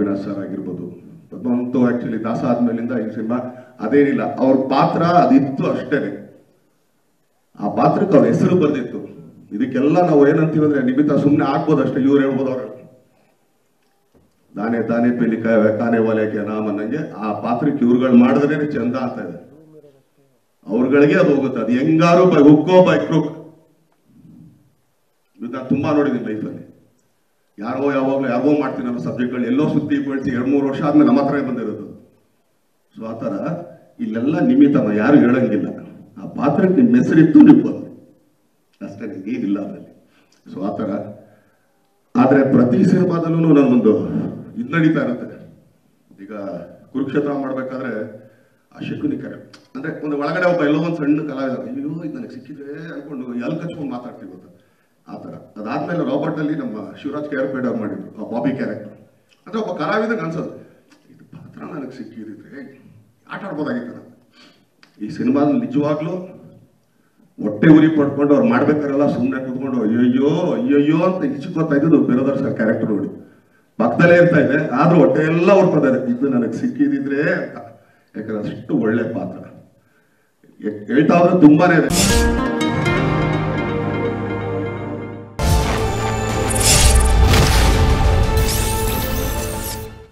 Avinash sir ಆಗಿರ್ಬೋದು. ಪದ್ಮವಂತು actually ದಾಸ ಆದ್ಮೇಲಿಂದ ಈ ಸಿನಿಮಾ ಅದೇನಿಲ್ಲ, ಅವ್ರ ಪಾತ್ರ ಅದಿತ್ತು ಅಷ್ಟೇನೆ. ಆ ಪಾತ್ರಕ್ಕೆ ಅವ್ರ ಹೆಸರು ಬರ್ದಿತ್ತು. ಇದಕ್ಕೆಲ್ಲ ನಾವು ಏನಂತೀವಿ ಅಂದ್ರೆ ನಿಮಿತ್ತ ಸುಮ್ಮನೆ ಆಗ್ಬೋದು ಅಷ್ಟೇ, ಇವ್ರು ಹೇಳ್ಬೋದು ಅವ್ರು ದಾನೆ ದಾನೆ ಪೇಲಿ ಕಾನೆ ವಾಲೆಗೆ ನಾಮ ಅನ್ನಂಗೆ ಆ ಪಾತ್ರಕ್ಕೆ ಇವ್ರುಗಳು ಮಾಡಿದ್ರೇನೆ ಚಂದ ಅಂತ ಇದೆ. ಅವ್ರಗಳಿಗೆ ಅದು ಹೋಗುತ್ತೆ. ಅದು ಹೆಂಗಾರು ಬೈ ಹುಕ್ಕೋ ಬೈ ಕ್ರೂಕ್ ನಾನು ತುಂಬಾ ನೋಡಿದ್ದೀನಿ ಲೈಫಲ್ಲಿ. ಯಾರೋ ಯಾವಾಗಲೂ ಯಾವಾಗೋ ಮಾಡ್ತೀನಿ ಅನ್ನೋ ಸಬ್ಜೆಕ್ಟ್ಗಳು ಎಲ್ಲೋ ಸುತ್ತಿ ಬೆಳೆಸಿ 2-3 ವರ್ಷ ಆದ್ಮೇಲೆ ನಮ್ಮ ಹತ್ರ ಬಂದಿರೋದು. ಸೊ ಆ ಥರ ಇಲ್ಲೆಲ್ಲ ನಿಮಿತ್ತಮ್ಮ ಯಾರು ಹೇಳಂಗಿಲ್ಲ. ಆ ಪಾತ್ರಕ್ಕೆ ನಿಮ್ಮ ಹೆಸರಿತ್ತು ನೀವು ಬಂದು ಅಷ್ಟೇ, ಏನಿಲ್ಲ ಅದರಲ್ಲಿ. ಸೊ ಆ ಥರ. ಆದರೆ ಪ್ರತಿ ಸಿನಿಮಾದಲ್ಲೂ ನನಗೊಂದು ಇದು ನಡೀತಾ ಇರುತ್ತೆ. ಈಗ ಕುರುಕ್ಷೇತ್ರ ಮಾಡ್ಬೇಕಾದ್ರೆ ಆ ಶಕುನಿ ಕರೆ ಅಂದ್ರೆ ಒಂದು ಒಳಗಡೆ ಒಬ್ಬ ಎಲ್ಲೋ ಒಂದು ಸಣ್ಣ ಕಲಾವಿದ, ಅಯ್ಯೋ ಇದು ನನಗೆ ಸಿಕ್ಕಿದ್ರೆ ಅನ್ಕೊಂಡು ಎಲ್ಲಿ ಕಚ್ಕೊಂಡು ಮಾತಾಡ್ತೀವಿ ಗೊತ್ತಾ ಆ ಥರ. ಅದಾದ್ಮೇಲೆ ರಾಬರ್ಟ್ ಅಲ್ಲಿ ನಮ್ಮ ಶಿವರಾಜ್ ಕೇರ್ಪೇಡ್ ಅವ್ರು ಮಾಡಿದ್ರು ಆ ಬಾಬಿ ಕ್ಯಾರೆಕ್ಟರ್. ಅಂದ್ರೆ ಒಬ್ಬ ಕಲಾವಿದಂಗೆ ಅನ್ಸೋದು, ಇದು ಪಾತ್ರ ನನಗೆ ಸಿಕ್ಕಿದ್ರೆ ಆಟ ಆಡ್ಬೋದಾಗಿತ್ತು ನಾನು. ಈ ಸಿನಿಮಾದಲ್ಲಿ ನಿಜವಾಗ್ಲೂ ಹೊಟ್ಟೆ ಉರಿ ಪಡ್ಕೊಂಡು ಅವ್ರು ಮಾಡ್ಬೇಕಾರಲ್ಲ ಸುಮ್ಮನೆ ಕೂತ್ಕೊಂಡು ಅಯ್ಯಯ್ಯೋ ಅಯ್ಯಯ್ಯೋ ಅಂತ ಇಚ್ಕೋತಾ ಇದ್ದು ಬಿರೋದರ್ ಸರ್ ಕ್ಯಾರೆಕ್ಟರ್ ನೋಡಿ ಪಕ್ಕದಲ್ಲೇ ಇರ್ತಾ ಇದೆ. ಆದ್ರೂ ಹೊಟ್ಟೆ ಎಲ್ಲ ಹೊರ್ಕೋತಾರೆ, ಇದು ನನಗೆ ಸಿಕ್ಕಿದಿದ್ರೆ ಅಂತ. ಯಾಕಂದ್ರೆ ಅಷ್ಟು ಒಳ್ಳೆ ಪಾತ್ರ. ಹೇಳ್ತಾ ಹೋದ್ರೆ ತುಂಬಾನೇ ಇದೆ.